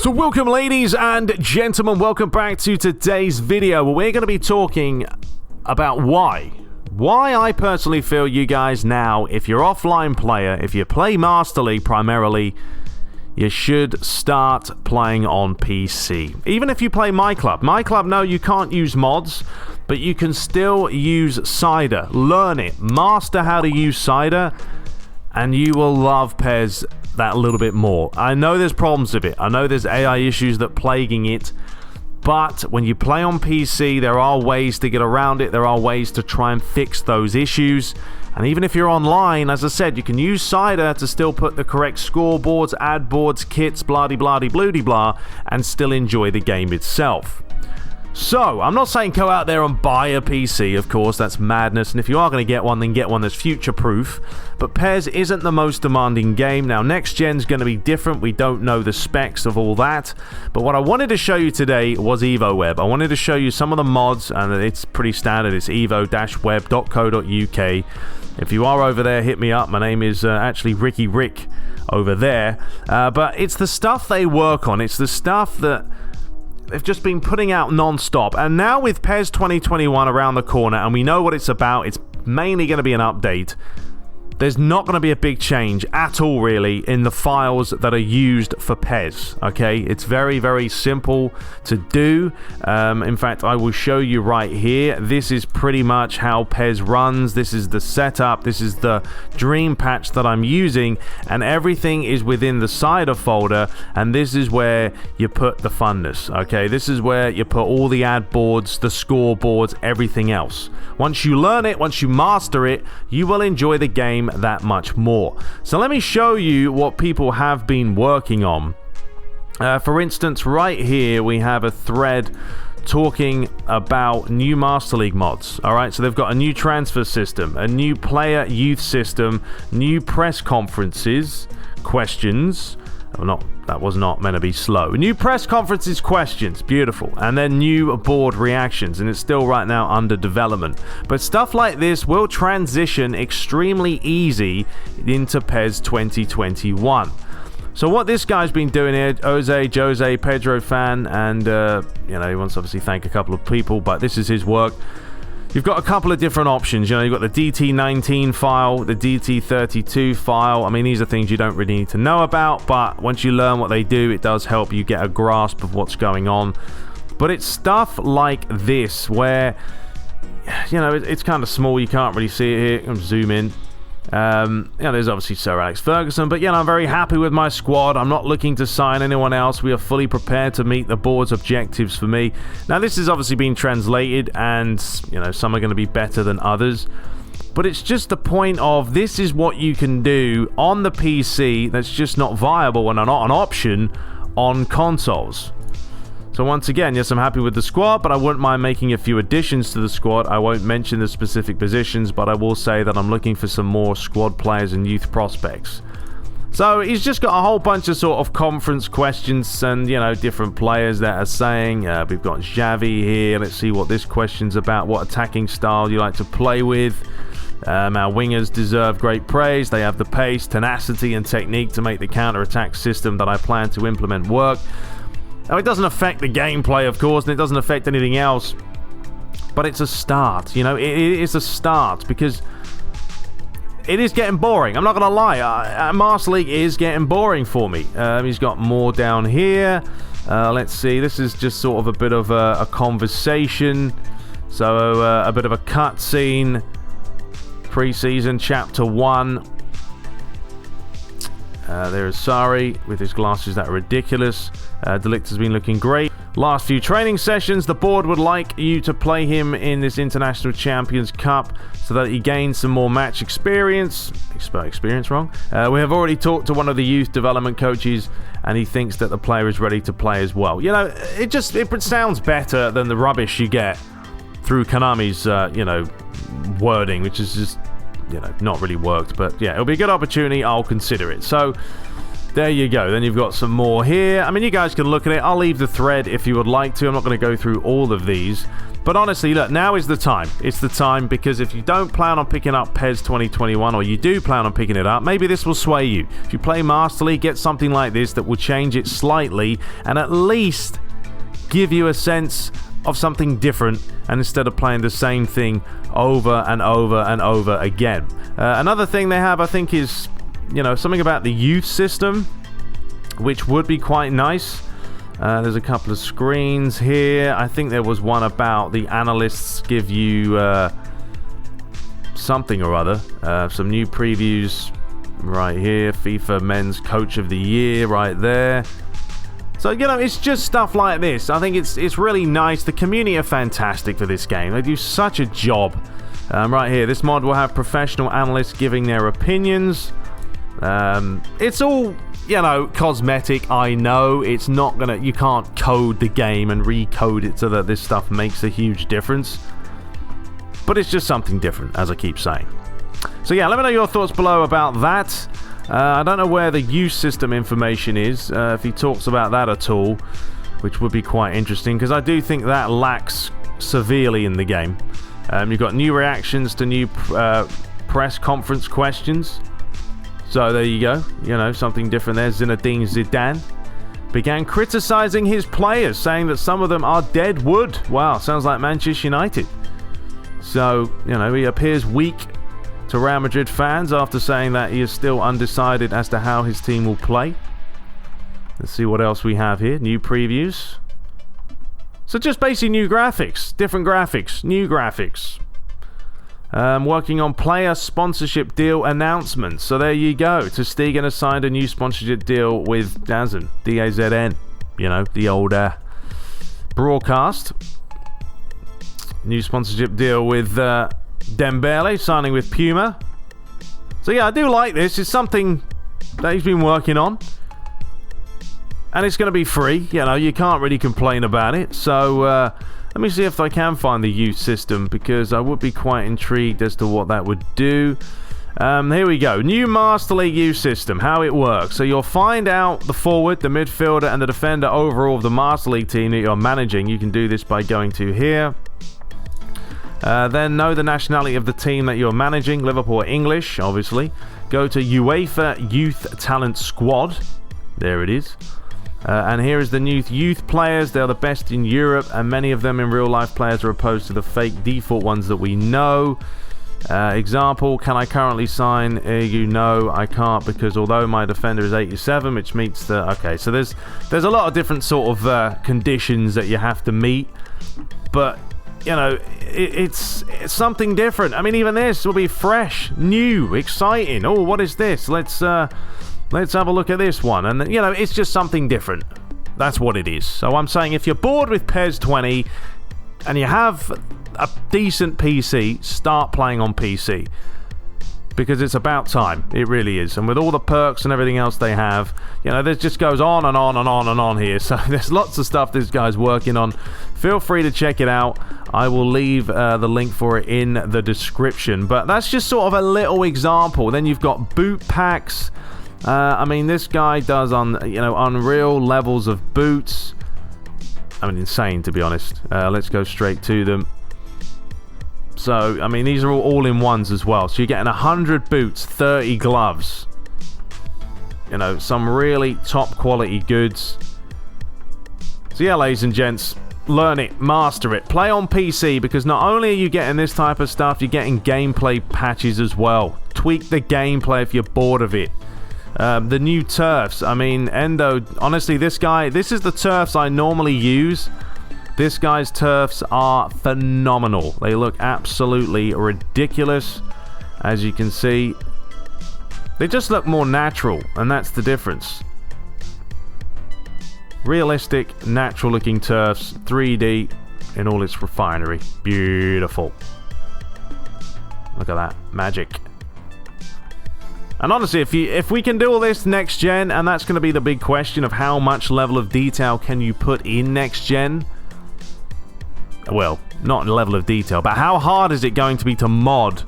So welcome, ladies and gentlemen, welcome back to today's video where we're going to be talking about why I personally feel you guys now, if you're offline player, if you play Master League primarily, you should start playing on PC. Even if you play My Club. My Club, no, you can't use mods, but you can still use Cider. Learn it. Master how to use Cider, and you will love PES that a little bit more. I know there's problems with it. I know there's AI issues that plaguing it, but when you play on PC, there are ways to get around it. There are ways to try and fix those issues. And even if you're online, as I said, you can use Cider to still put the correct scoreboards, ad boards, kits, blah-de-blah-de-blue-de-blah, and still enjoy the game itself. So, I'm not saying go out there and buy a PC, of course, that's madness, and if you are going to get one, then get one that's future-proof. But PES isn't the most demanding game. Now, next gen's going to be different, we don't know the specs of all that. But what I wanted to show you today was EvoWeb. I wanted to show you some of the mods, and it's pretty standard, it's evo-web.co.uk. If you are over there, hit me up. My name is actually Ricky over there. But it's the stuff they work on, it's the stuff that they've just been putting out non-stop. And now with PES 2021 around the corner, and we know what it's about, it's mainly going to be an update. There's not going to be a big change at all, really, in the files that are used for PES, okay? It's very, very simple to do. In fact, I will show you right here. This is pretty much how PES runs. This is the setup. This is the dream patch that I'm using, and everything is within the Cider folder, and this is where you put the funness, okay? This is where you put all the ad boards, the scoreboards, everything else. Once you learn it, once you master it, you will enjoy the game that much more. So let me show you what people have been working on. For instance, right here we have a thread talking about new Master League mods. Alright, so they've got a new transfer system, a new player youth system, new press conferences, questions. That was not meant to be slow. New press conferences, questions, beautiful. And then new board reactions, and it's still right now under development. But stuff like this will transition extremely easy into PES 2021. So what this guy's been doing here, Jose Pedro fan, and he wants to obviously thank a couple of people, but this is his work. You've got a couple of different options. You've got the DT19 file, the DT32 file. I mean, these are things you don't really need to know about, but once you learn what they do, it does help you get a grasp of what's going on. But it's stuff like this, where, it's kind of small. You can't really see it here. I'm zoom in. There's obviously Sir Alex Ferguson, but I'm very happy with my squad. I'm not looking to sign anyone else. We are fully prepared to meet the board's objectives for me. Now, this is obviously being translated, and some are going to be better than others, but it's just the point of this is what you can do on the PC that's just not viable and not an option on consoles. So once again, yes, I'm happy with the squad, but I wouldn't mind making a few additions to the squad. I won't mention the specific positions, but I will say that I'm looking for some more squad players and youth prospects. So he's just got a whole bunch of sort of conference questions and, different players that are saying. We've got Xavi here. Let's see what this question's about. What attacking style you like to play with? Our wingers deserve great praise. They have the pace, tenacity, and technique to make the counter-attack system that I plan to implement work. Now, it doesn't affect the gameplay, of course, and it doesn't affect anything else, but it's a start. It is a start, because it is getting boring. I'm not going to lie. Master League is getting boring for me. He's got more down here. Let's see. This is just sort of a bit of a conversation. So, a bit of a cutscene. Pre-season, Chapter 1. There is Sari with his glasses that are ridiculous. Delict has been looking great. Last few training sessions, the board would like you to play him in this International Champions Cup so that he gains some more match experience. Experience wrong? We have already talked to one of the youth development coaches, and he thinks that the player is ready to play as well. It sounds better than the rubbish you get through Konami's, wording, which is just, not really worked. But yeah, it'll be a good opportunity. I'll consider it. So there you go. Then you've got some more here. I mean, you guys can look at it. I'll leave the thread if you would like to. I'm not going to go through all of these. But honestly, look, now is the time. It's the time, because if you don't plan on picking up PES 2021, or you do plan on picking it up, maybe this will sway you. If you play Master League, get something like this that will change it slightly and at least give you a sense of something different, and instead of playing the same thing over and over and over again. Another thing they have, I think, is, you know, something about the youth system, which would be quite nice. There's a couple of screens here. I think there was one about the analysts give you something or other. Some new previews right here. FIFA Men's Coach of the Year right there. So, you know, it's just stuff like this. I think it's really nice. The community are fantastic for this game. They do such a job. Right here, this mod will have professional analysts giving their opinions. It's all, you know, cosmetic. I know it's not gonna, you can't code the game and recode it so that this stuff makes a huge difference. But it's just something different, as I keep saying. So yeah, let me know your thoughts below about that. I don't know where the use system information is, if he talks about that at all, which would be quite interesting, because I do think that lacks severely in the game. You've got new reactions to new press conference questions. So there you go, you know, something different there. Zinedine Zidane began criticizing his players, saying that some of them are dead wood. Wow, sounds like Manchester United. So, you know, he appears weak to Real Madrid fans after saying that he is still undecided as to how his team will play. Let's see what else we have here. New previews. So just basically new graphics, different graphics, new graphics. Working on player sponsorship deal announcements. So there you go. Ter Stegen has signed a new sponsorship deal with DAZN, D-A-Z-N. You know, the old broadcast. New sponsorship deal with Dembele, signing with Puma. So yeah, I do like this. It's something that he's been working on. And it's going to be free. You know, you can't really complain about it. So let me see if I can find the youth system, because I would be quite intrigued as to what that would do. Here we go. New Master League youth system, how it works. So you'll find out the forward, the midfielder, and the defender overall of the Master League team that you're managing. You can do this by going to here. Then know the nationality of the team that you're managing. Liverpool or English, obviously. Go to UEFA Youth Talent Squad. There it is. And here is the new youth players. They're the best in Europe, and many of them in real life players are opposed to the fake default ones that we know. Example, can I currently sign? You know I can't, because although my defender is 87, which meets the... Okay, so there's a lot of different sort of conditions that you have to meet. But, you know, it's something different. I mean, even this will be fresh, new, exciting. Oh, what is this? Let's have a look at this one. And, you know, it's just something different. That's what it is. So I'm saying, if you're bored with PES 20 and you have a decent PC, start playing on PC. Because it's about time. It really is. And with all the perks and everything else they have, you know, this just goes on and on and on and on here. So there's lots of stuff this guy's working on. Feel free to check it out. I will leave the link for it in the description. But that's just sort of a little example. Then you've got boot packs. I mean, this guy does unreal levels of boots. I mean, insane, to be honest. Let's go straight to them. So, I mean, these are all in ones as well. So you're getting 100 boots, 30 gloves. You know, some really top quality goods. So yeah, ladies and gents, learn it, master it, play on PC, because not only are you getting this type of stuff, you're getting gameplay patches as well. Tweak the gameplay if you're bored of it. The new turfs. I mean, Endo, honestly, this is the turfs I normally use. This guy's turfs are phenomenal. They look absolutely ridiculous. As you can see, they just look more natural, and that's the difference. Realistic, natural looking turfs, 3D in all its refinery. Beautiful. Look at that magic. And honestly, if we can do all this next gen, and that's going to be the big question of how much level of detail can you put in next gen. Well, not level of detail, but how hard is it going to be to mod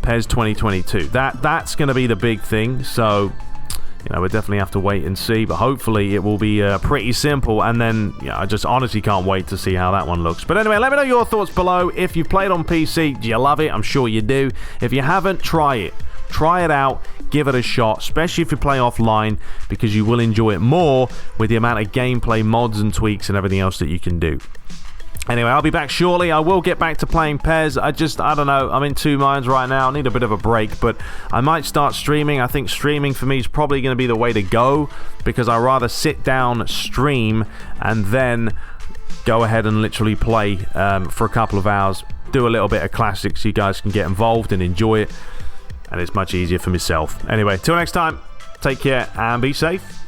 PES 2022? That's going to be the big thing. So, you know, we'll definitely have to wait and see, but hopefully it will be pretty simple. And then, yeah, I just honestly can't wait to see how that one looks. But anyway, let me know your thoughts below. If you've played on PC, do you love it? I'm sure you do. If you haven't, try it. Try it out, give it a shot, especially if you play offline, because you will enjoy it more with the amount of gameplay, mods and tweaks and everything else that you can do. Anyway, I'll be back shortly. I will get back to playing PES. I don't know. I'm in two minds right now. I need a bit of a break, but I might start streaming. I think streaming for me is probably going to be the way to go, because I'd rather sit down, stream, and then go ahead and literally play for a couple of hours, do a little bit of classics so you guys can get involved and enjoy it. And it's much easier for myself. Anyway, till next time, take care and be safe.